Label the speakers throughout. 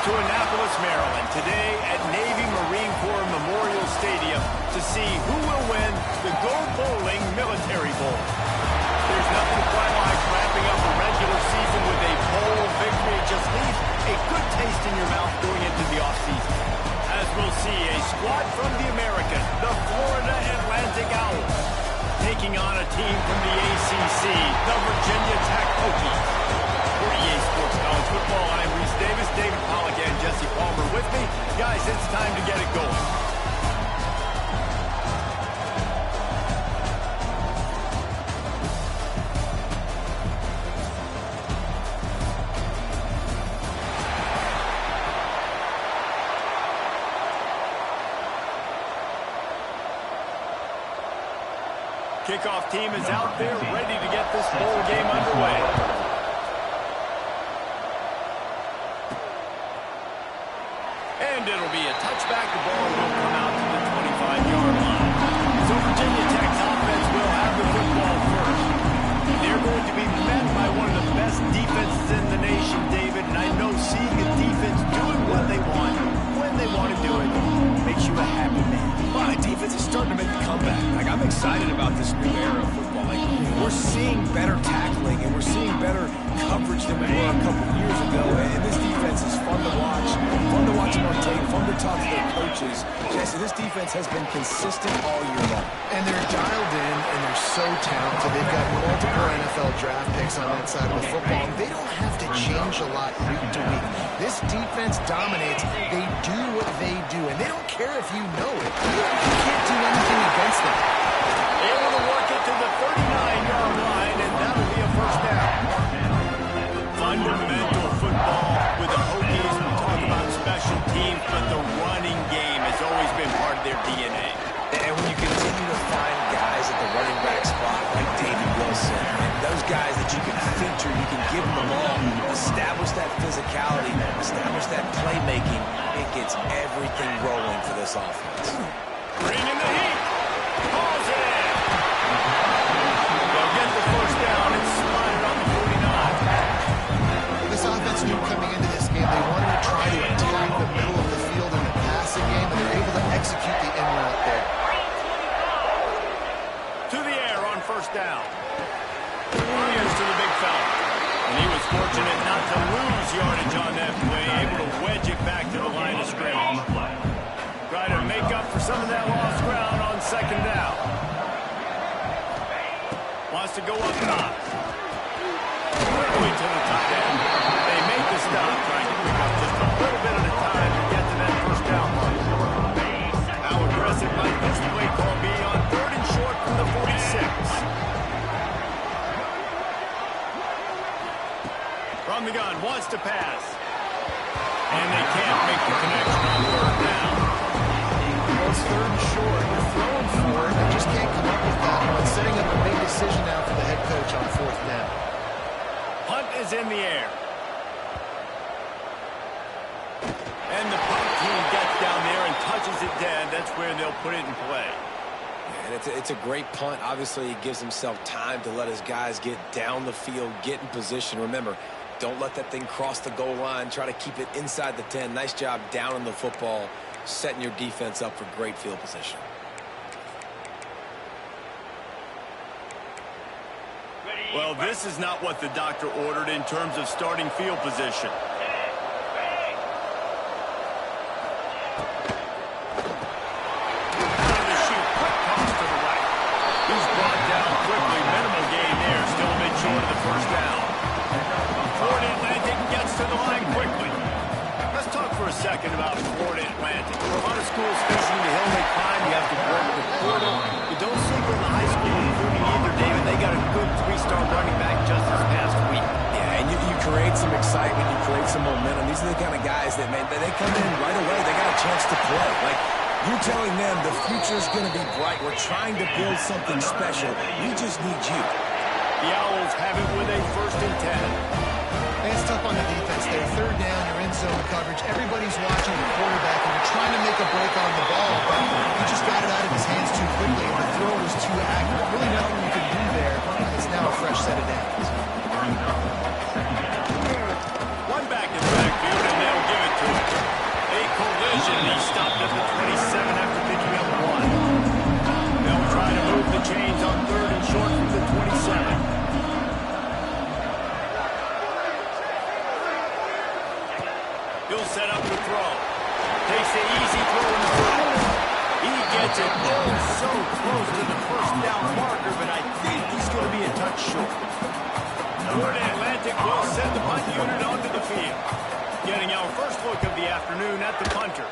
Speaker 1: to Annapolis, Maryland, today at Navy Marine Corps Memorial Stadium to see who will win the Go Bowling Military Bowl. There's nothing quite like wrapping up a regular season with a bowl victory. It just leaves a good taste in your mouth going into the offseason. As we'll see, a squad from the American, the Florida Atlantic Owls, taking on a team from the ACC, the Virginia Tech Hokies. For EA Sports College Football, I'm Reese Davis, David Pollack, and Jesse Palmer with me. Guys, it's time to get it going. Kickoff team is out there ready to get this bowl game underway. And it'll be a touchback. The ball will come out to the 25-yard line. So Virginia Tech's offense will have the football first. They're going to be met by one of the best defenses in the nation, David. And I know seeing a defense doing what they want, when they want to do it, makes you a happy man. Well, the defense is starting to make a comeback. Like, I'm excited about this new era of football. Like, we're seeing better tackling and we're seeing better coverage than we were a couple years ago. And this defense is fun to watch them on tape, fun to talk to their coaches. Jesse, this defense has been consistent all year long.
Speaker 2: And they're dialed in and they're so talented. They've got multiple NFL draft picks on that side of the football. They don't have to change a lot week to week. This defense dominates. They do what they do, and they don't care if you know it. You can't do anything against them.
Speaker 1: Able to work it to the 39-yard line, and that'll be a first down. Fundamental football with the Hokies. We talk about special teams, but the running game has always been part of their DNA.
Speaker 3: And when you continue to find guys at the running back spot like David Wilson, and those guys that you can feature, you can give them the ball, establish that physicality, establish that playmaking, it gets everything rolling for this offense.
Speaker 1: Bringing the heat. Calls it in. They'll get the first down and slide it on the 49.
Speaker 2: This offense knew coming into this game they wanted to try to attack the middle of the field in the passing game, and they're able to execute the end route there.
Speaker 1: To the air on first down. Here's to the big fella. And he was fortunate not to lose yardage on that play, able to wedge it back to the line of scrimmage. Try to make up for some of that lost ground on second down. Wants to go up top. Quickly to the tight end. They make the stop, trying to pick up just a little bit at a time to get to that first down mark. How aggressive might this play call be on third and short from the 46? From the gun, wants to pass. And they can't make the connection on third down.
Speaker 2: Well, it's third and short. They're throwing for it. They just can't come up with that one. Setting up a big decision now for the head coach on fourth down.
Speaker 1: Punt is in the air. And the punt team gets down there and touches it dead. That's where they'll put it in play.
Speaker 3: And it's a great punt. Obviously, he gives himself time to let his guys get down the field, get in position. Remember, don't let that thing cross the goal line. Try to keep it inside the 10. Nice job down in the football, setting your defense up for great field position.
Speaker 1: Well, this is not what the doctor ordered in terms of starting field position. Out of the chute, quick toss to the right. He's brought down quickly. Minimal gain there. Still a bit short of the first down. Florida Atlantic gets to the line quickly. Let's talk for a second about Florida Atlantic. For a lot of schools facing the hill they climb, you have to work the portal. You don't sleep on the high school recruiting either, David. They got a good three-star running back just this past week.
Speaker 3: Yeah, and you create some excitement, you create some momentum. These are the kind of guys that, man, they come in right away. They got a chance to play. Like, you're telling them the future's going to be bright. We're trying to build something special. We just need you.
Speaker 1: The Owls have it with a 1st and 10.
Speaker 2: And it's tough on the defense there. Third down, you're in zone coverage. Everybody's watching the quarterback, and you're trying to make a break on the ball, but he just got it out of his hands too quickly, and the throw was too accurate. Really nothing you can do there. It's now a fresh set of downs.
Speaker 1: One back in the backfield, and they'll give it to him. 27. He'll set up the throw. Takes the easy throw in the field. He gets it so close to the first down marker, but I think he's going to be a touch short. Florida Atlantic will send the punt unit onto the field. Getting our first look of the afternoon at the punter.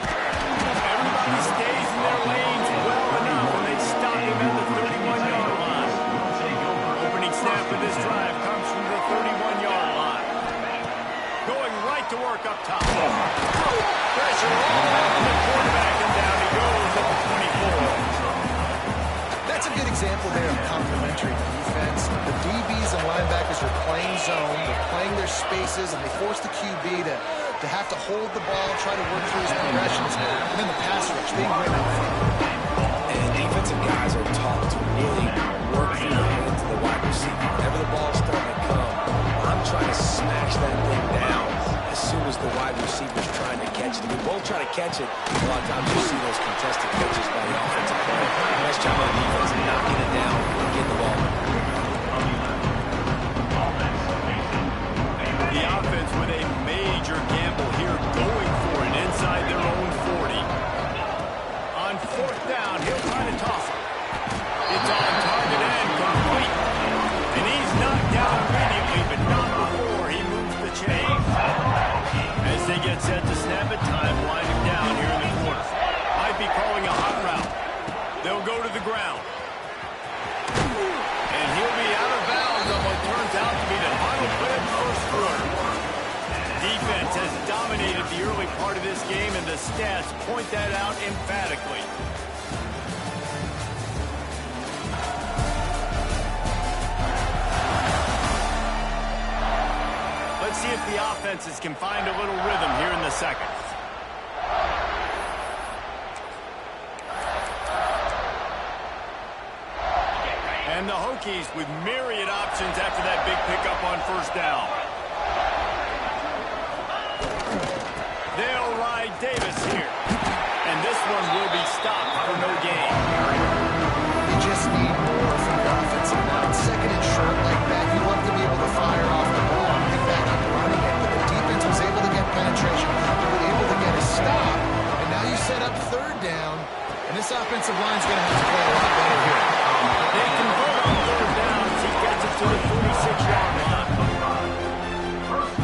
Speaker 1: Everybody stays in their lanes well enough when they stop him at the 31-yard line. Opening snap of this drive comes from the 31-yard line. Going right to work up top. Pressure all around the quarterback, and down he goes at the 24.
Speaker 2: That's a good example there of complementary defense. The DBs and linebackers are playing zone, they're playing their spaces, and they force the QB to have to hold the ball, try to work through his progressions, and then the pass rush being right out front.
Speaker 3: And defensive guys are taught to really work through the hands of the wide receiver. Whenever the ball's starting to come, I'm trying to smash that thing down as soon as the wide receiver's trying to catch it. If we both try to catch it, a lot of times you see those contested catches by the offensive player. Nice job on the defense of knocking it down and getting the ball.
Speaker 1: The offense with a major gamble here, going for it inside their own 40. On fourth down, he'll try to toss it. It's on target and complete. And he's knocked down immediately, but not before he moves the chain. As they get set to snap it, time winding down here in the quarter. Might be calling a hot route. They'll go to the ground. And he'll be out of bounds on what turns out to be the final play of the first quarter. Defense has dominated the early part of this game, and the stats point that out emphatically. Let's see if the offenses can find a little rhythm here in the second. And the Hokies with myriad options after that big pickup on first down. They'll ride Davis here. And this one will be stopped for no gain.
Speaker 2: You just need more from your offensive line. Second and short like that, you want to be able to fire off the ball and get back up running it. But the defense was able to get penetration. They were able to get a stop. And now you set up third down. And this offensive line's going to have to play a lot better here.
Speaker 1: They convert on third down as he gets it to the 46-yard line.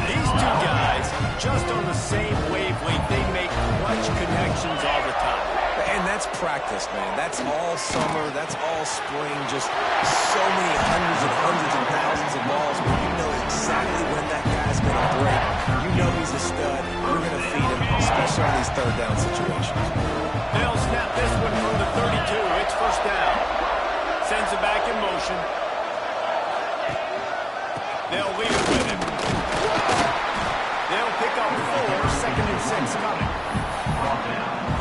Speaker 1: These two guys, just on the same wavelength, they make clutch connections all the time.
Speaker 3: And that's practice, man. That's all summer. That's all spring. Just so many hundreds and thousands of balls where you know exactly when that guy's going to break. You know he's a stud. You're going to feed him, especially on these third down situations.
Speaker 1: They'll snap this one from the 32. It's first down. Sends it back in motion. They'll lead it with him. They'll pick up 4, second and 6 coming.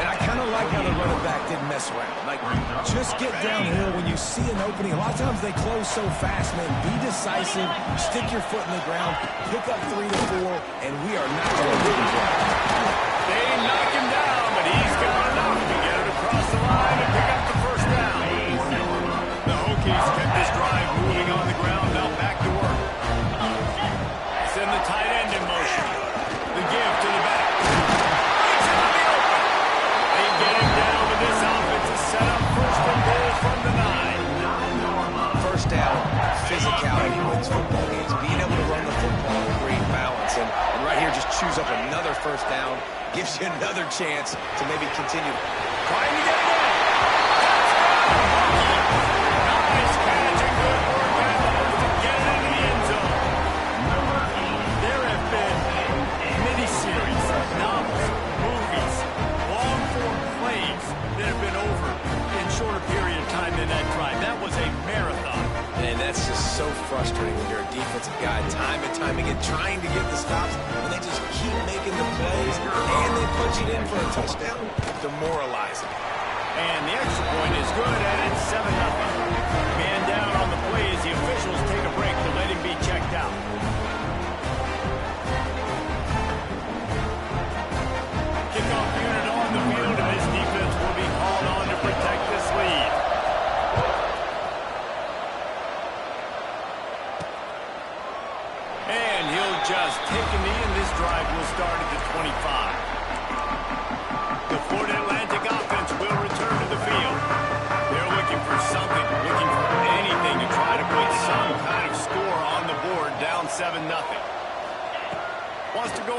Speaker 3: And I kind of like how the running back didn't mess around. Like, just get downhill when you see an opening. A lot of times they close so fast, man. Be decisive, stick your foot in the ground, pick up 3 to 4, and we are not going to lose that.
Speaker 1: They knock him down, but he's got enough to get it across the line and pick up the first down. The Hokies kept this drive moving on the ground. Now back to work. Send the tight end in motion. The give to the back. It's in the open. They get him down, but this offense is set up first and goal from the 9.
Speaker 3: First down, physicality wins football games. Being able to run the football with great balance. And right here, just choose up another first down. Gives you another chance to maybe continue.
Speaker 1: Trying to get it in. Nice catch and good work by Mahomes to get it into the end zone. There have been miniseries, novels, movies, long-form plays that have been over in shorter period of time than that drive. That was a marathon.
Speaker 3: And that's just so frustrating when you're a defensive guy, time and time again, trying to get the stops, and they just keep making the plays, and they punch it in for a touchdown. Demoralizing.
Speaker 1: And the extra point is good, and it's 7-0. Man down on the play as the officials take a break to let him be checked out. Kickoff unit on the field, and this defense will be called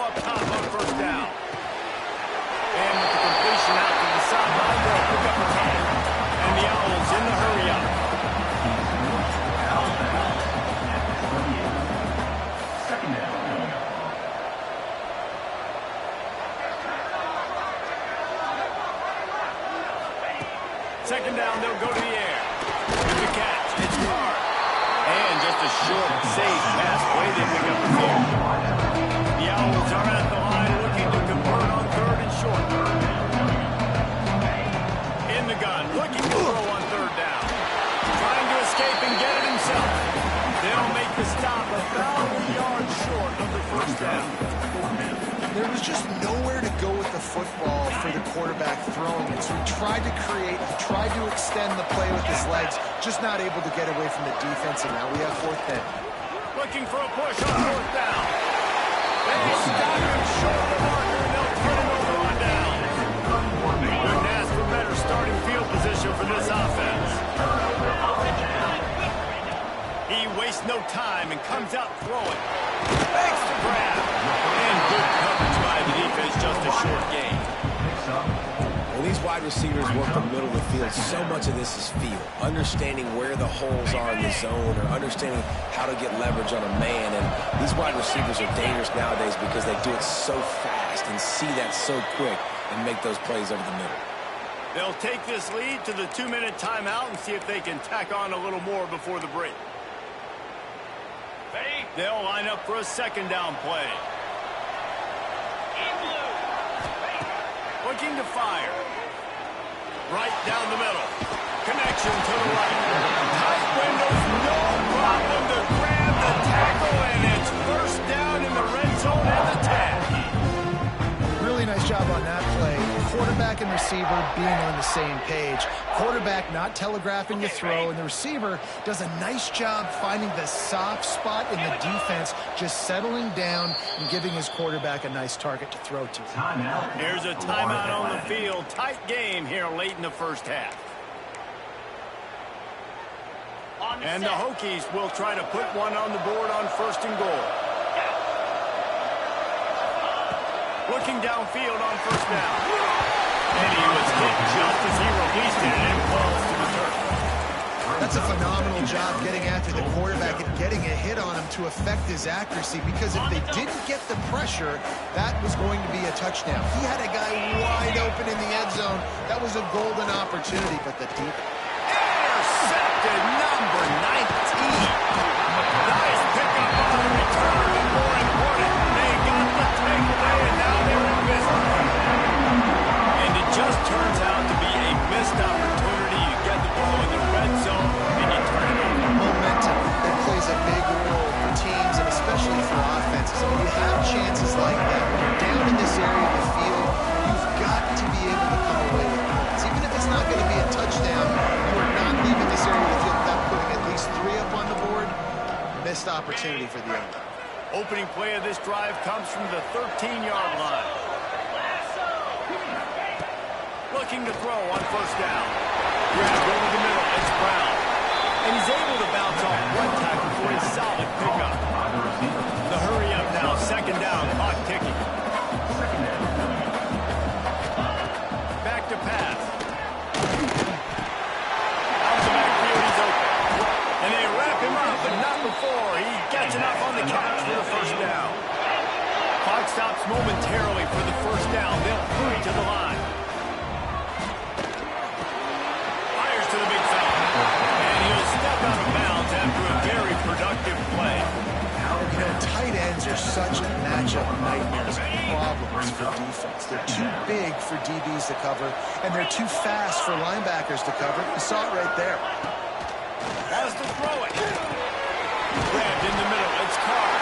Speaker 1: up top on first down. And with the completion out to the sideline, they'll pick up the tag. And the Owls in the hurry-up. Second down, they'll go to the air. With the catch, it's Carr. And just a short, safe pass way they pick up the field. The Owls are at the line looking to convert on third and short. In the gun, looking to throw on third down. Trying to escape and get it himself. They'll make the stop about a yard short of the first down.
Speaker 2: There was just nowhere to go with the football for the quarterback throwing it. So he tried to create, he tried to extend the play with his legs, just not able to get away from the defense, and now we have fourth down.
Speaker 1: Looking for a push on fourth down. They stop him short of the marker, and they'll turn him over on down. Couldn't ask for better starting field position for this offense. He wastes no time and comes out throwing. Makes the grab. And good coverage by the defense, just a short gain.
Speaker 3: When these wide receivers work the middle of the field, so much of this is feel. Understanding where the holes are in the zone or understanding how to get leverage on a man. And these wide receivers are dangerous nowadays because they do it so fast and see that so quick and make those plays over the middle.
Speaker 1: They'll take this lead to the 2-minute timeout and see if they can tack on a little more before the break. They'll line up for a second down play. Looking to fire. Right down the middle. Connection to the right. Tight windows, no problem to grab the tackle, and it's first down in the red zone at the 10.
Speaker 2: Really nice job on that play. Quarterback and receiver being on the same page. Quarterback not telegraphing the throw, and the receiver does a nice job finding the soft spot in the defense, just settling down and giving his quarterback a nice target to throw to.
Speaker 1: Here's a timeout on the field. Tight game here late in the first half. And the Hokies will try to put one on the board on first and goal. Looking downfield on first down. And he was hit just as he released it and falls to the turf.
Speaker 2: That's a phenomenal job getting after the quarterback and getting a hit on him to affect his accuracy, because if they didn't get the pressure, that was going to be a touchdown. He had a guy wide open in the end zone. That was a golden opportunity, but the deep...
Speaker 1: Intercepted number 19. Nice pickup on the return, but more important, they got the takeaway, and now they're in business. And it just turns out to be a missed opportunity. You get the ball in the red zone, and you turn it over.
Speaker 2: Momentum that plays a big role for teams and especially for offenses. When you have chances like that, when you're down in this area of the field, you've got to be able to come away with points. Even if it's not going to be a touchdown, you are not leaving this area of the field without putting at least 3 up on the board. Missed opportunity for the other.
Speaker 1: Opening play of this drive comes from the 13-yard line. Looking to throw on first down. Grab over the middle. It's Brown. And he's able to bounce off one tackle for a solid pickup. The hurry up now. Second down. Clock ticking. Back to pass. Out of the backfield, he's open. And they wrap him up, but not before he gets enough on the catch for the first down. Clock stops momentarily for the first down. They'll hurry to the line. Fires to the big fella. And he'll step out of bounds after a very productive play.
Speaker 2: You know, tight ends are such matchup nightmares and problems for defense. They're too big for DBs to cover, and they're too fast for linebackers to cover. You saw it right there.
Speaker 1: Has to throw it. Grabbed in the middle. It's Carr.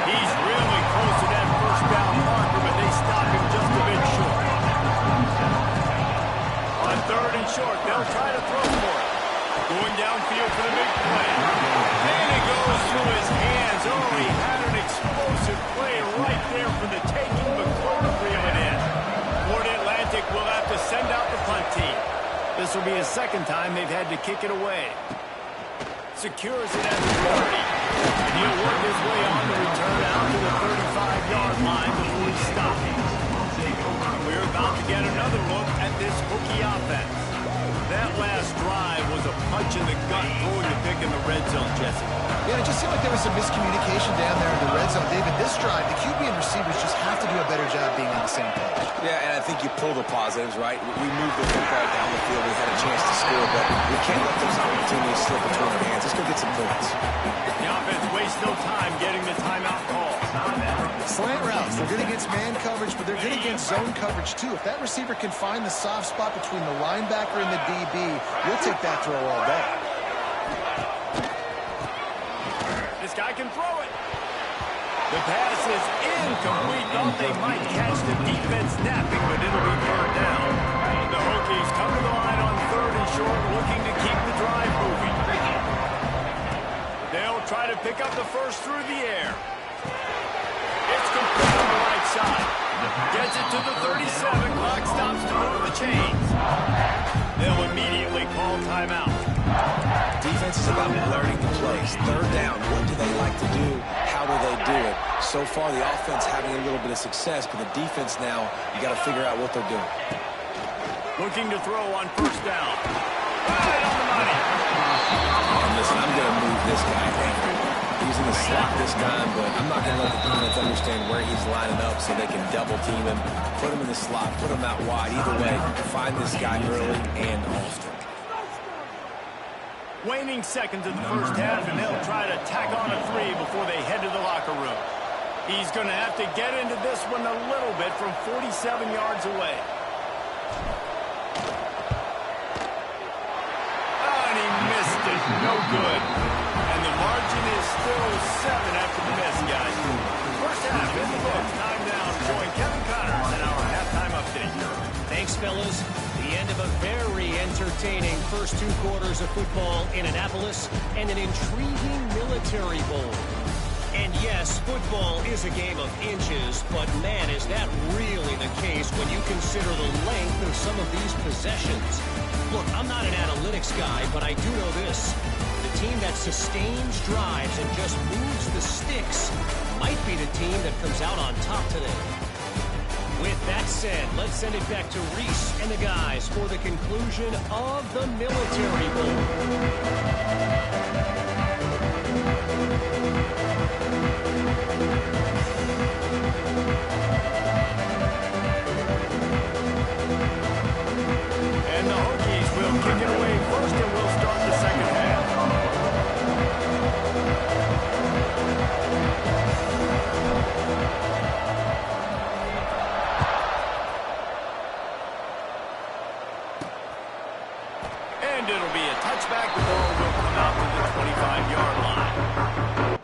Speaker 1: He's really close to that first down marker, but they stop him just a bit short. On third and short, they'll try to throw for it. Going downfield for the big play. And it goes through his hands. Oh, he had an explosive play right there for the taking, but couldn't reel it in. Florida Atlantic will have to send out the punt team. This will be the second time they've had to kick it away. Secures it at the 30. And he'll work his way on to return out to the 35-yard line before he stops. We're about to get another look at this Hokie offense. That last drive was a punch in the gut throwing the pick in the red zone, Jesse.
Speaker 2: Yeah, it just seemed like there was some miscommunication down there in the red zone. David, this drive, the QB and receivers just have to do a better job being on the same page.
Speaker 3: Yeah, and I think you pull the positives, right? We moved the football down the field. We had a chance to score, but we can't let those opportunities slip between our hands. Let's go get some points.
Speaker 1: The offense wastes no time getting the timeout call.
Speaker 2: Slant routes, they're good against man coverage, but they're good against zone coverage too. If that receiver can find the soft spot between the linebacker and the DB, we'll take that throw all day.
Speaker 1: This guy can throw it. The pass is incomplete. Thought they might catch the defense napping, but it'll be third down. The Hokies come to the line on 3rd and short, looking to keep the drive moving. They'll try to pick up the first through the air. It's complete on the right side. Gets it to the 37. Clock stops to move the chains. They'll immediately call timeout.
Speaker 3: Defense is about learning the plays. Third down, what do they like to do? How do they do it? So far, the offense having a little bit of success, but the defense now, you got to figure out what they're doing.
Speaker 1: Looking to throw on 1st down. Right on the money.
Speaker 3: And listen, I'm going to move this guy down. He's in the slot this time, but I'm not going to let the defense understand where he's lining up so they can double team him, put him in the slot, put him out wide. Either way, find this guy early and often.
Speaker 1: Waning seconds in the first half, and they'll try to tack on a 3 before they head to the locker room. He's going to have to get into this one a little bit from 47 yards away. Oh, and he missed it. No good. And the margin is still 7 after the miss, guys. First half in the books. Time now to join Kevin Connors in our halftime update.
Speaker 4: Thanks, fellas. The end of a very entertaining first 2 quarters of football in Annapolis and an intriguing military bowl. And yes, football is a game of inches, but man, is that really the case when you consider the length of some of these possessions. Look, I'm not an analytics guy, but I do know this. The team that sustains drives and just moves the sticks might be the team that comes out on top today. With that said, let's send it back to Reese and the guys for the conclusion of the Military
Speaker 1: And the Hokies will kick it away first, and we'll start the second half. And it'll be a touchback. The ball will come out to the 25-yard line.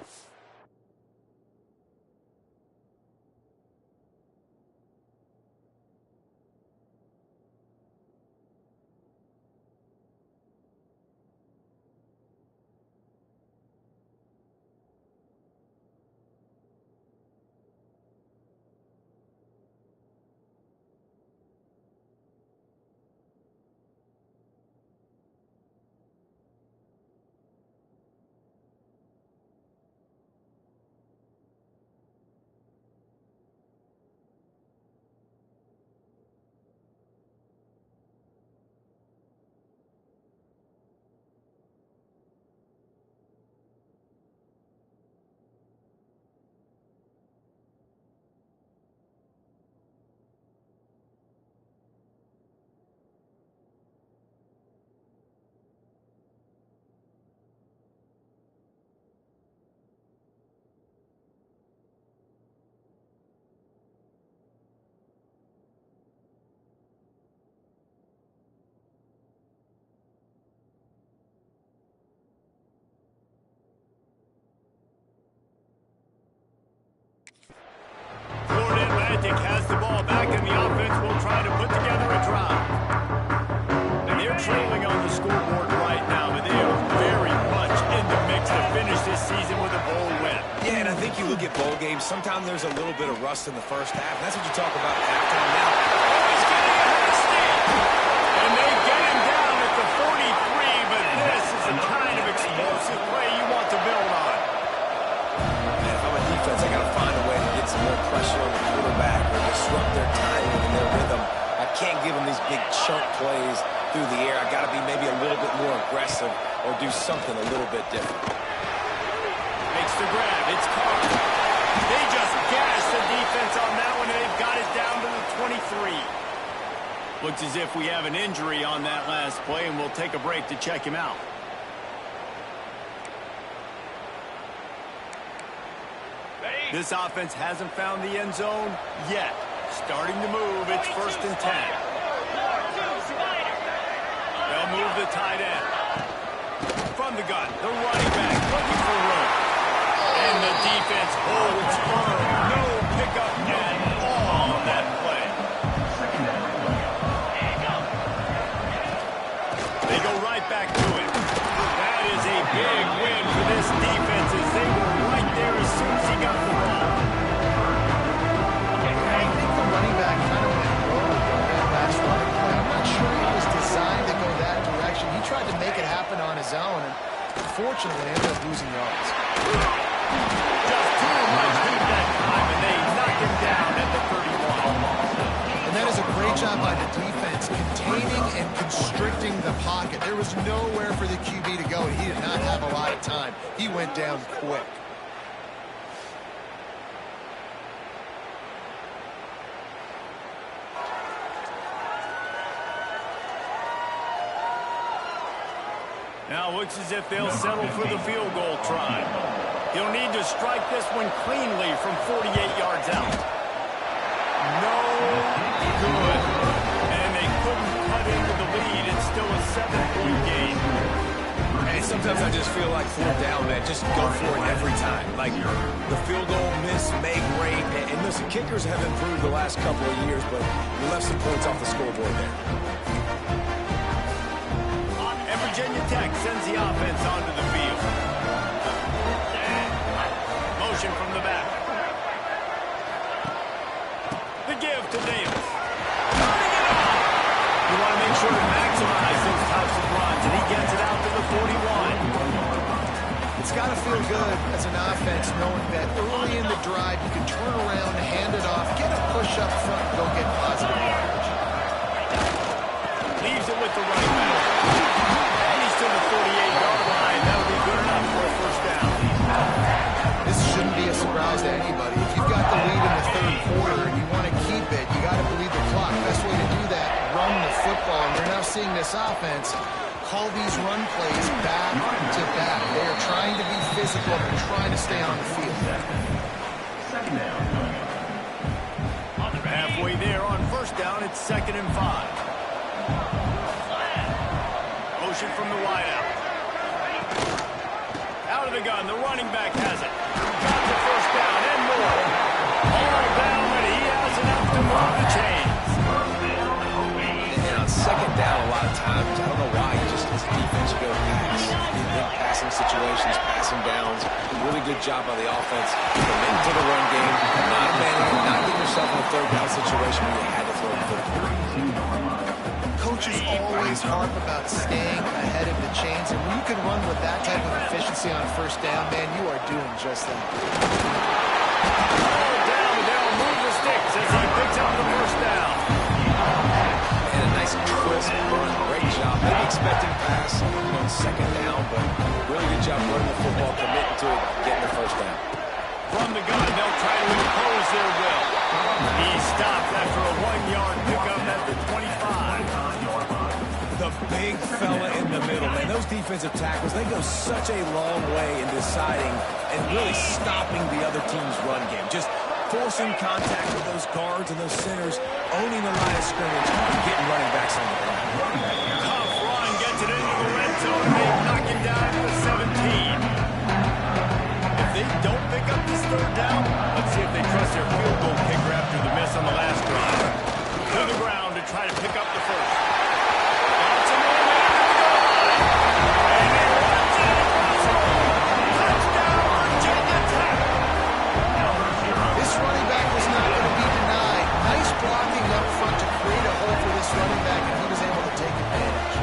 Speaker 1: Florida Atlantic has the ball back, and the offense will try to put together a drive. And they're trailing on the scoreboard right now, but they are very much in the mix to finish this season with a bowl win.
Speaker 3: Yeah, and I think you look at bowl games, sometimes there's a little bit of rust in the first half. That's what you talk about at halftime now.
Speaker 1: Oh, he's getting a head stand. And they get him down at the 43, but this is the kind of explosive play you want to build on.
Speaker 3: some more pressure on the quarterback or disrupt their timing and their rhythm. I can't give them these big chunk plays through the air. I got to be maybe a little bit more aggressive or do something a little bit different.
Speaker 1: Makes the grab. It's Carr. They just gashed the defense on that one, and they've got it down to the 23. Looks as if we have an injury on that last play, and we'll take a break to check him out. This offense hasn't found the end zone yet. Starting to move. It's 1st and 10. They'll move the tight end. From the gun, the running back looking for room. And the defense holds firm. No pickup at all on that play. They go right back to it. That is a big win for this defense as they were right there as soon as he got the ball.
Speaker 2: I think the running back kind of went rogue on that last running play. I'm not sure he was designed to go that direction. He tried to make it happen on his own, and unfortunately ended up losing yards.
Speaker 1: Just too much heat that time, and they knock him down at the 31.
Speaker 2: And that is a great job by the defense, containing and constricting the pocket. There was nowhere for the QB to go, and he did not have a lot of time. He went down quick.
Speaker 1: Now looks as if they'll settle for the field goal try. He'll need to strike this one cleanly from 48 yards out. No good. And they couldn't cut into the lead. It's still a 7-point game.
Speaker 3: And sometimes I just feel like 4th down, man, just go for it every time. Like the field goal miss, make great. And listen, kickers have improved the last couple of years, but we left some points off the scoreboard there.
Speaker 1: Virginia Tech sends the offense onto the field. Motion from the back. The give to Davis. You want to make sure to maximize those types of runs, and he gets it out to the 41.
Speaker 2: It's got to feel good as an offense knowing that early in the drive you can turn around, hand it off, get a push up front, and go get positive yardage.
Speaker 1: Leaves it with the running back. To the 48-yard line. That'll be good enough for a 1st down.
Speaker 2: This shouldn't be a surprise to anybody. If you've got the lead in the 3rd quarter and you want to keep it, you got to bleed the clock. Best way to do that, run the football. And you're now seeing this offense call these run plays back to back. They are trying to be physical and trying to stay on the field.
Speaker 1: Halfway there on 1st down, it's 2nd and 5. Motion from the wideout. Out of the gun, the running back has it. Got the 1st down and more. All down, and he has enough to move the chains.
Speaker 3: And on 2nd down, a lot of times, I don't know why, you just, as a defense, you go pass. In big passing situations, passing downs. Really good job by the offense. Committing to the run game, not abandoning, not getting yourself in a 3rd down situation where you had to throw the football.
Speaker 2: Coaches always harp about staying ahead of the chains, and when you can run with that type of efficiency on 1st down, man, you are doing just that.
Speaker 1: Down, they'll move the sticks as he picks up the 1st down.
Speaker 3: And a nice crisp run, great job. Maybe expecting pass on 2nd down, but really good job running the football, committing to it, getting the 1st down.
Speaker 1: From the gun, they'll try to impose their will. He stops after a 1-yard pickup at the 25.
Speaker 3: The big fella in the middle, man. Those defensive tackles, they go such a long way in deciding and really stopping the other team's run game. Just forcing contact with those guards and those centers, owning the line of scrimmage, and getting running backs on the ground.
Speaker 1: Tough run, gets it into the red zone. They knock him down to the 17. If they don't pick up this 3rd down, let's see if they trust their field goal kicker after the miss on the last drive. To the ground to try to pick up the 1st.
Speaker 2: Blocking up front to create a hole for this running back, and he was able to take advantage.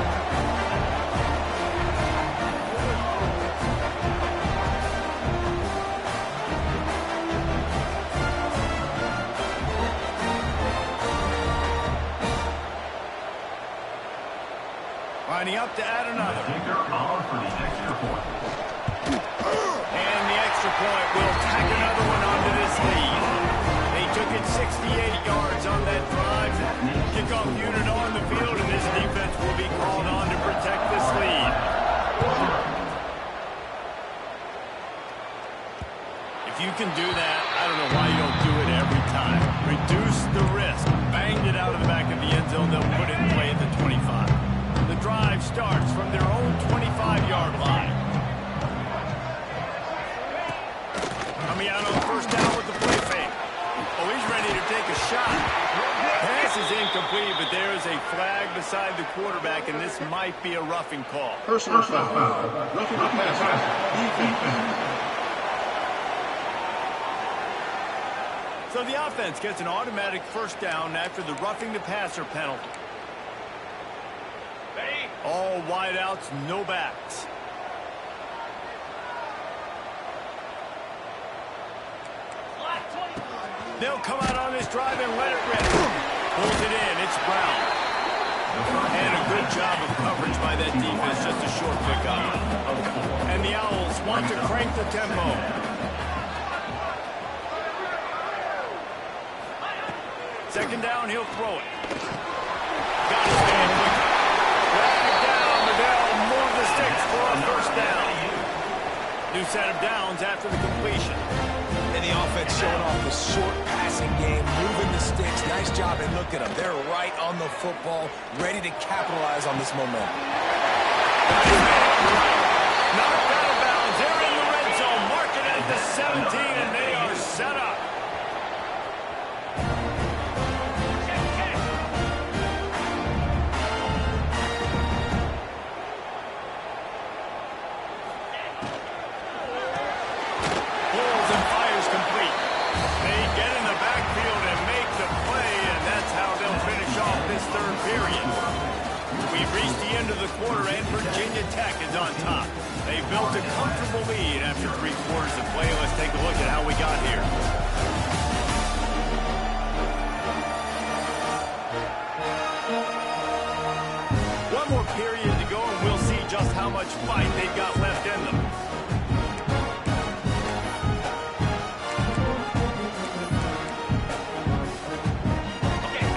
Speaker 1: lining up to add another. And the extra point will tack another one onto this lead. They took it 68 yards on that drive. Kickoff unit on the field, and this defense will be called on to protect this lead. If you can do that, I don't know why you don't do it every time. Reduce the risk. Banged it out of the back of the end zone. They'll put it in play at the 25. The drive starts from their own 25-yard line. Coming out on first down with the play fake. Oh, he's ready to take a shot. Pass is incomplete, but there is a flag beside the quarterback, and this might be a roughing call.
Speaker 5: Personal foul. Roughing the passer.
Speaker 1: So the offense gets an automatic first down after the roughing the passer penalty. All wideouts, no backs. They'll come out on this drive and let it rip. Pulls it in. It's Brown. And a good job of coverage by that defense. Just a short pickup. And the Owls want to crank the tempo. Second down, he'll throw it. Got his man with it. Drag down, but they'll move the sticks for a first down. New set of downs after the completion.
Speaker 3: And the offense showing off the short passing game, moving the sticks. Nice job, and look at them. They're right on the football, ready to capitalize on this momentum.
Speaker 1: Knocked out of bounds. They're in the red zone. Mark it at the 17, and they are set up. Quarter and Virginia Tech is on top. They built a comfortable lead after 3 quarters of play. Let's take a look at how we got here. One more period to go, and we'll see just how much fight they've got left in them.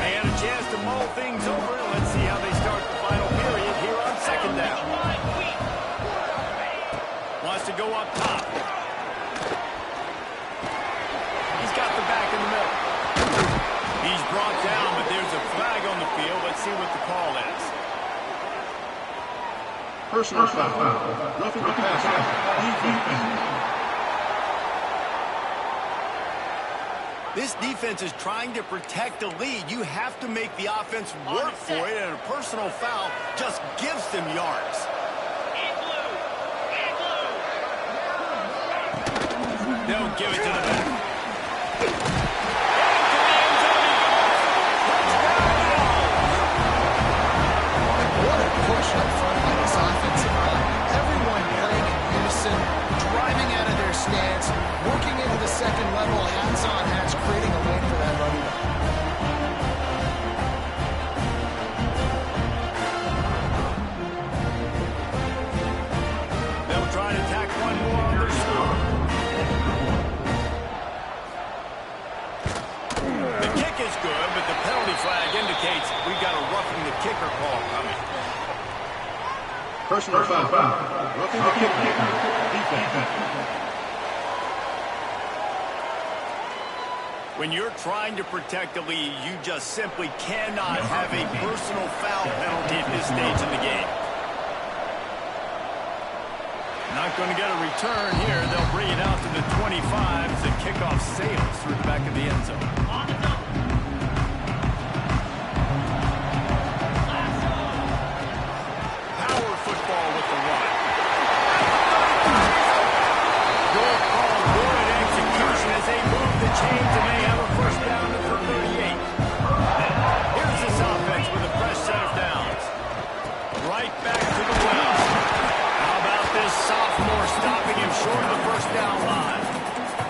Speaker 1: They had a chance to mull things over. Let's see how they start the final period here on second down. Wants to go up top. He's got the back in the middle. He's brought down, but there's a flag on the field. Let's see what the call is.
Speaker 5: Personal foul. Roughing the passer.
Speaker 1: This defense is trying to protect the lead. You have to make the offense work for it, and a personal foul just gives them yards. They'll give it to the back.
Speaker 2: What a push up front by this offensive line. Everyone playing in unison, driving out of their stance, working into the second level, hands on hats, creating a lane for that running back.
Speaker 1: They'll try to tack one more on their score. The kick is good, but the penalty flag indicates we've got a roughing the kicker call coming.
Speaker 5: Personal foul. Roughing the kicker. Defense.
Speaker 1: When you're trying to protect the lead, you just simply cannot have a personal foul penalty at this stage in the game. Not going to get a return here. They'll bring it out to the 25 as the kickoff sails through the back of the end zone. Power football with the run. Good call, good execution as they move the chains, and they have a first down at the 38. Here's this offense with a fresh set of downs. Right back to the well. How about this sophomore stopping him short of the first down line?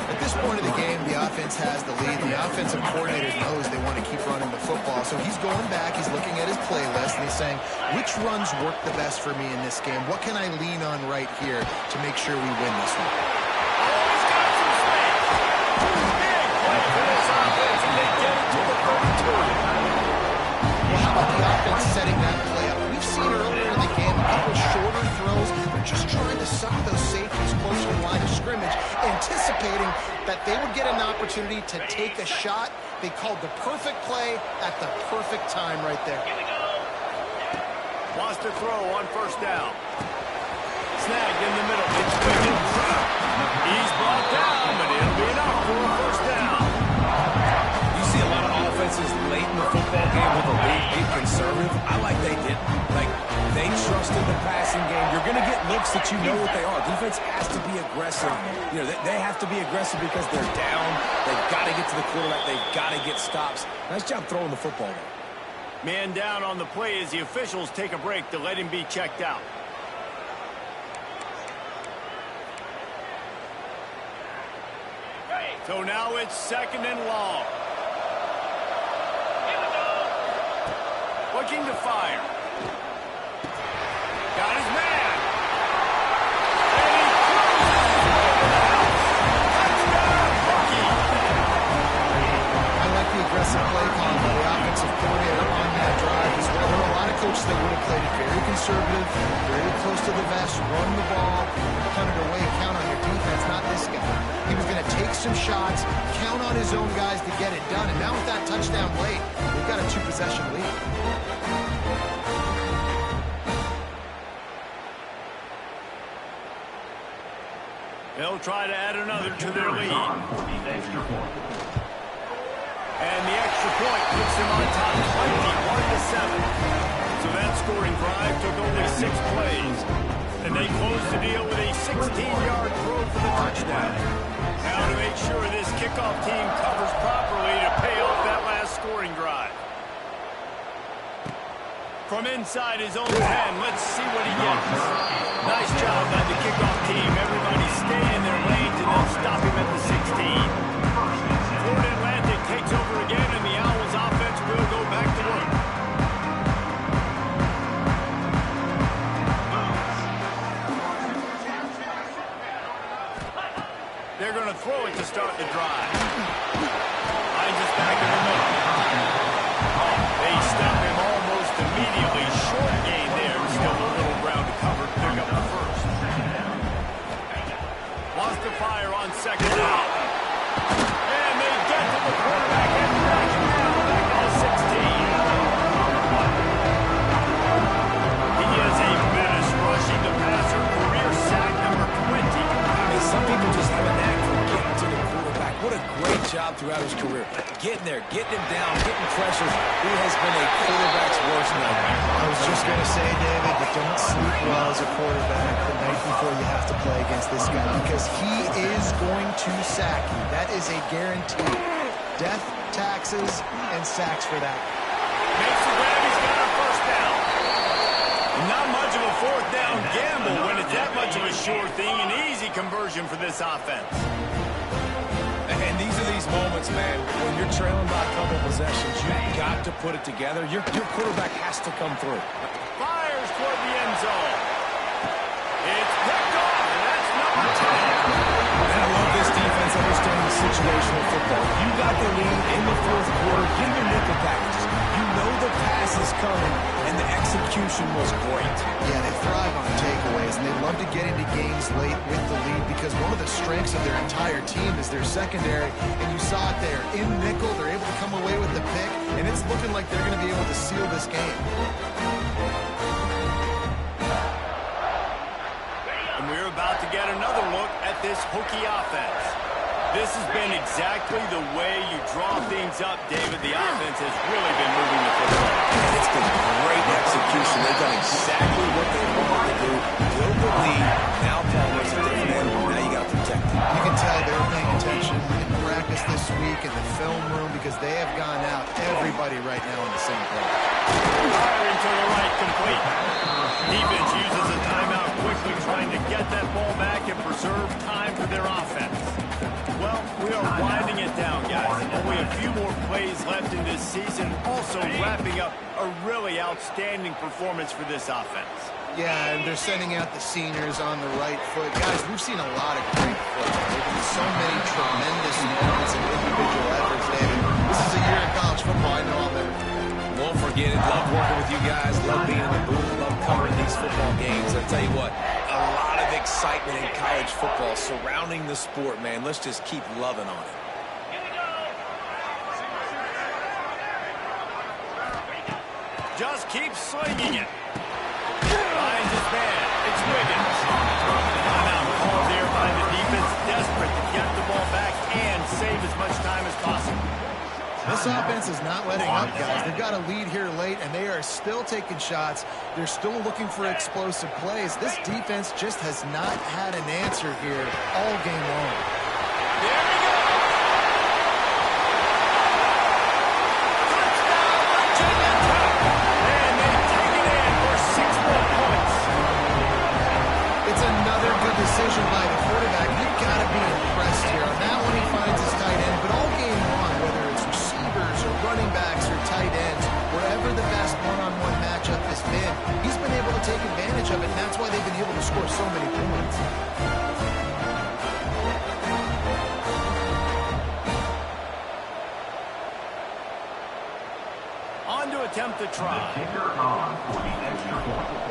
Speaker 2: At this point of the game, the offense has the lead. The offensive coordinator So he's going back, he's looking at his playlist, and he's saying, which runs work the best for me in this game? What can I lean on right here to make sure we win this one?
Speaker 1: He's got some space. Big play for this offense, and they get it to the 32.
Speaker 2: Well, how about the offense setting that play up? We've seen earlier in the game a couple shorter throws. They're just trying to suck those safeties closer to the line of scrimmage, anticipating that they would get an opportunity to take a shot. They called the perfect play at the perfect time right there.
Speaker 1: Wants to throw on first down. Snagged in the middle. It's Wiggins. He's brought down, but it'll be enough for a first down.
Speaker 3: You see a lot of offenses late in the football game with a lead get conservative. I like they didn't. Like, they trusted the passing game. You're going to get looks that you know what they are. Defense has to be aggressive. You know, they have to be aggressive because they're down. They've got to get to the quarterback. They've got to get stops. Nice job throwing the football, though.
Speaker 1: Man down on the play as the officials take a break to let him be checked out. So now it's second and long. Looking to fire. Got his man. And he throws it out. Touchdown, Bucky.
Speaker 2: I like the aggressive play call by the offensive coordinator on that drive as well. There are a lot of coaches that would have played it very conservative, very close to the vest, run the ball, punt it away, count on your defense. Not this guy. He was going to take some shots, count on his own guys to get it done. And now with that touchdown late, we've got a 2-possession lead.
Speaker 1: They'll try to add another to their lead.
Speaker 5: Extra point.
Speaker 1: And the extra point puts them on top 21-7. So that scoring drive took only 6 plays. And they closed the deal with a 16-yard throw for the touchdown. Now to make sure this kickoff team covers properly to pay off that last scoring drive. From inside his own 10, let's see what he gets. Nice job by the kickoff team. Everybody stayed in their lanes and they'll stop him at the 16. Florida Atlantic takes over again, and the Owls offense will go back to work. They're going to throw it to start the drive. Finds us back in the middle. They stop him almost immediately. Short gain there. Still a little ground to cover. Pick up the first. Wants to fire on second down. And they get to the quarterback and back him down back to the 16. He is a menace rushing the passer. Career sack number 20.
Speaker 3: Some people just have a knack for getting to the quarterback. What a great job throughout his career. Getting there, getting him down, getting pressures. He has been a quarterback's worst nightmare.
Speaker 2: I was just going to say, David, that don't sleep well as a quarterback the night before you have to play against this guy, because he is going to sack you. That is a guarantee. Death, taxes, and sacks for that.
Speaker 1: Makes the grab. He's got a first down. Not much of a fourth down gamble when it's that much of a sure thing. An easy conversion for this offense.
Speaker 3: And these are these moments, man, when you're trailing by a couple possessions, you've got to put it together. Your quarterback has to come through.
Speaker 1: Fires toward the end zone. It's picked off, and that's number 10.
Speaker 3: And I love this defense understanding situational football. You got the lead in the fourth quarter. Give your nickel packages. You know the pass is coming, and the execution was great.
Speaker 2: Yeah, they thrive on takeaways, and they love to get into games late with the lead because one of the strengths of their entire team is their secondary, and you saw it there. In nickel, they're able to come away with the pick, and it's looking like they're going to be able to seal this game.
Speaker 1: And we're about to get another look at this Hokie offense. This has been exactly the way you draw things up, David. The offense has really been moving the football.
Speaker 3: And it's been great execution. They've done exactly what they wanted to do. Build the lead. Now Palmer's a different animal. Now you got to protect it.
Speaker 2: You can tell they were paying attention in practice this week in the film room because they have gone out, everybody right now on the same play.
Speaker 1: Firing to the right, complete. Defense uses a timeout quickly, trying to get that ball back and preserve time for their offense. Well, we are winding it down, guys. Only a few more plays left in this season. All also wrapping up a really outstanding performance for this offense.
Speaker 2: Yeah, and they're sending out the seniors on the right foot. Guys, we've seen a lot of great football. There have been so many tremendous moments and individual efforts, David. This is a year in college football I know I'll never forget.
Speaker 3: Won't forget it. Love working with you guys. Love being in the booth. Love covering these football games. I'll tell you what, a lot of excitement in college football surrounding the sport, man. Let's just keep loving on it.
Speaker 1: Just keep slinging it. Finds his man. It's Wiggins. Timeout called there by the defense, desperate to get the ball back and save as much time as possible.
Speaker 2: This offense is not letting up, guys. They've got a lead here late, and they are still taking shots. They're still looking for explosive plays. This defense just has not had an answer here all game long.
Speaker 1: There we go. Touchdown, Virginia Tech. And they take it in for 6 more points.
Speaker 2: It's another good decision by the quarterback. You've got to be impressed here. On that one, he finds his tight end, but all game long, whether it's receivers or running backs or tight ends, wherever the best one-on-one matchup has been, he's been able to take advantage of it, and that's why they've been able to score so many points.
Speaker 1: On to attempt the try.
Speaker 5: Kicker on for the extra point.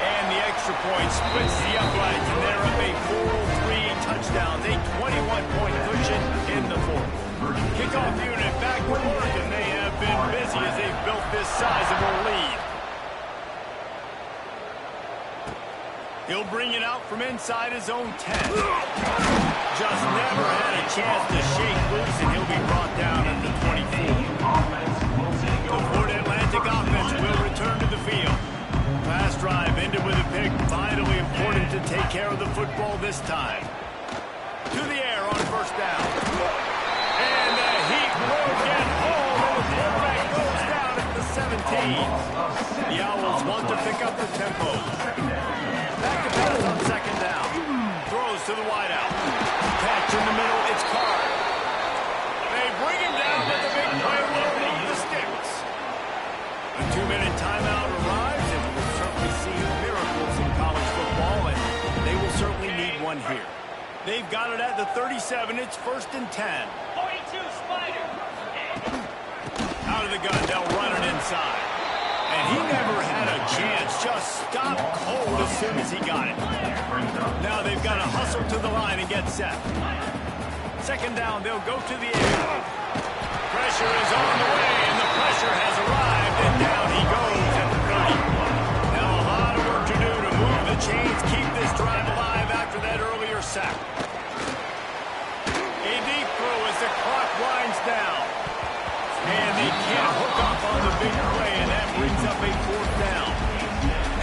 Speaker 1: And the extra point splits the uprights, and they're up a 4-3 touchdown. A 21-point cushion in the fourth. Kickoff unit back to work, and they have been busy as they've built this sizable lead. He'll bring it out from inside his own 10. Just never had a chance to shake loose, and he'll be brought down at the 24. The Florida Atlantic offense will return to the field. Pass drive ended with a pick. Vitally important to take care of the football this time. To the air on first down. And the heat will get home, and the quarterback goes down at the 17. The Owls want to pick up the tempo. Back to pass on second down. Throws to the wideout. Catch in the middle, it's Carr. They bring him down, but the big play will move the sticks. A 2-minute timeout arrives, and we'll certainly see miracles in college football, and they will certainly need one here. They've got it at the 37. It's 1st and 10.
Speaker 4: 42 Spider.
Speaker 1: Out of the gun, they'll run it inside. And he never had a chance. Just stopped cold as soon as he got it. Now they've got to hustle to the line and get set. Second down, they'll go to the air. Pressure is on the way, and the pressure has arrived, and down he goes at the 30. Now a lot of work to do to move the chains, keep this drive alive after that earlier sack. A deep throw as the clock winds down. And they can't hook up on the big play, and that brings up a 4th down.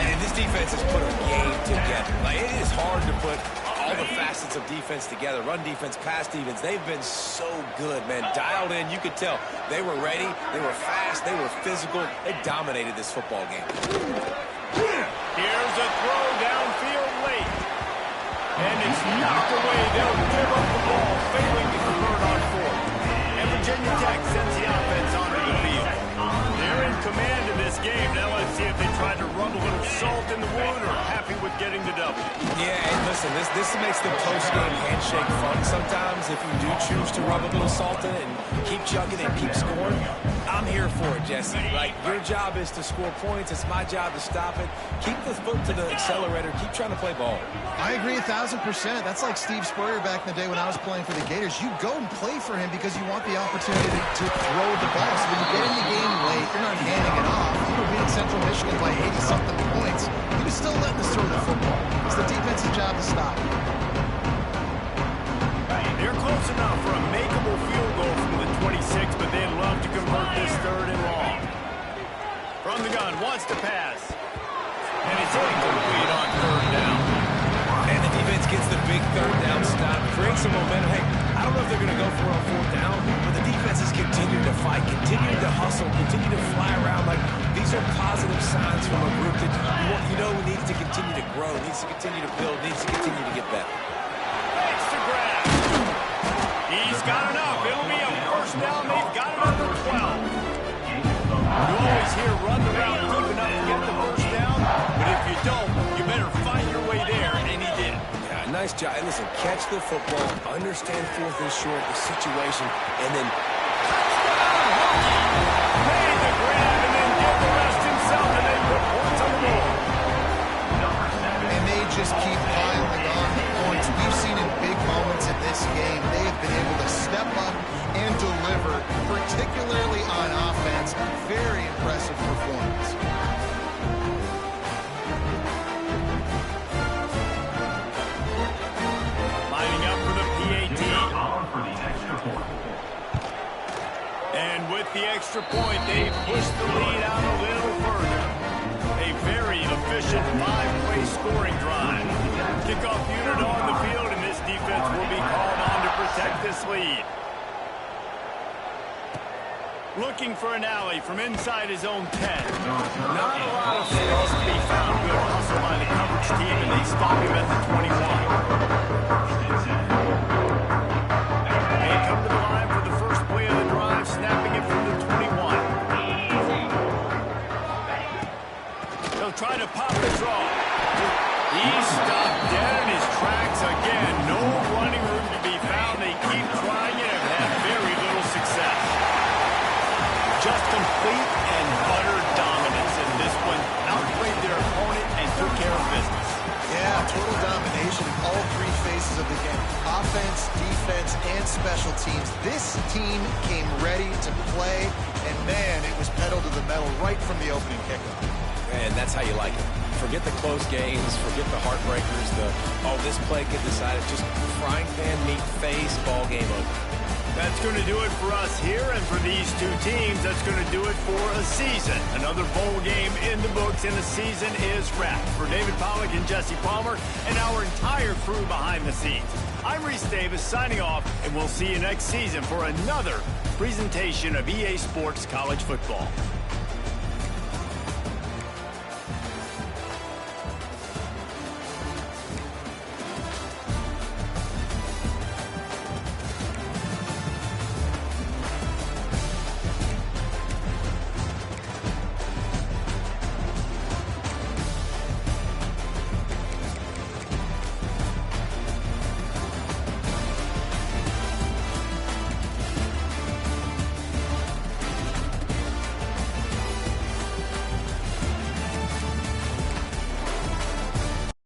Speaker 3: And this defense has put a game together. Like, it is hard to put all the facets of defense together. Run defense, pass defense. They've been so good, man. Dialed in. You could tell they were ready. They were fast. They were physical. They dominated this football game.
Speaker 1: Here's a throw downfield late. And it's knocked away. They'll give up the ball, failing to convert on 4th. And Virginia Tech sends the offense onto the field. They're in command of this game. Now let's see if they try to rub a little salt in the wound or happy with getting the W.
Speaker 3: Yeah, and listen, this makes the post-game handshake fun sometimes if you do choose to rub a little salt in it and keep chugging and keep scoring. I'm here for it, Jesse. Like, your job is to score points. It's my job to stop it. Keep the foot to the accelerator. Keep trying to play ball.
Speaker 2: I agree 1,000%. That's like Steve Spurrier back in the day when I was playing for the Gators. You go and play for him because you want the opportunity to throw the ball. So when you get in the game late, you're not handing it off. You were beating Central Michigan by 80-something points. He was still letting us throw the football. It's the defensive job to stop.
Speaker 1: They're close enough for a makeable field goal from the 26, but they'd love to convert this 3rd and long. From the gun, wants to pass. And it's incomplete on 3rd down.
Speaker 3: And the defense gets the big 3rd down stop, creates some momentum. Hey, I don't know if they're going to go for it on 4th down, but the defense is continuing to fight, continuing to hustle, continuing to fly around. Like, these are positive signs from a group that needs to continue to grow, needs to continue to build, needs to continue to get better.
Speaker 1: Thanks to grab. He's got enough. It'll be a 1st down. They've got it under 12.
Speaker 3: job. And listen, catch the football, understand 4th and short, the situation, and then
Speaker 1: made the grab and then did the rest himself, and they put points on the board.
Speaker 2: And they just keep piling on the points. We've seen in big moments in this game, they have been able to step up and deliver, particularly on offense. Very impressive performance.
Speaker 1: Lining up for the PAT.
Speaker 5: For the extra point.
Speaker 1: And with the extra point, they push the lead out a little further. A very efficient 5-way scoring drive. Kickoff unit on the field, and this defense will be called on to protect this lead. Looking for an alley from inside his own 10. Not a lot of space to be found. Good hustle by the coverage team, and they stop him at the 21. They come to the line for the first play of the drive, snapping it from the 21. They'll try to pop the draw. He's stopped dead in his tracks again. No running room to be found. They keep trying it and have very little success. Just complete and utter dominance in this one. Outplayed their opponent and took care of business.
Speaker 2: Yeah, total domination in all 3 phases of the game. Offense, defense, and special teams. This team came ready to play, and man, it was pedal to the metal right from the opening kickoff.
Speaker 3: and that's how you like it. Forget the close games, forget the heartbreakers, this play get decided, just frying pan meat face, ball game over.
Speaker 1: That's going to do it for us here, and for these two teams, that's going to do it for a season. Another bowl game in the books, and the season is wrapped. For David Pollack and Jesse Palmer, and our entire crew behind the scenes, I'm Reese Davis signing off, and we'll see you next season for another presentation of EA Sports College Football.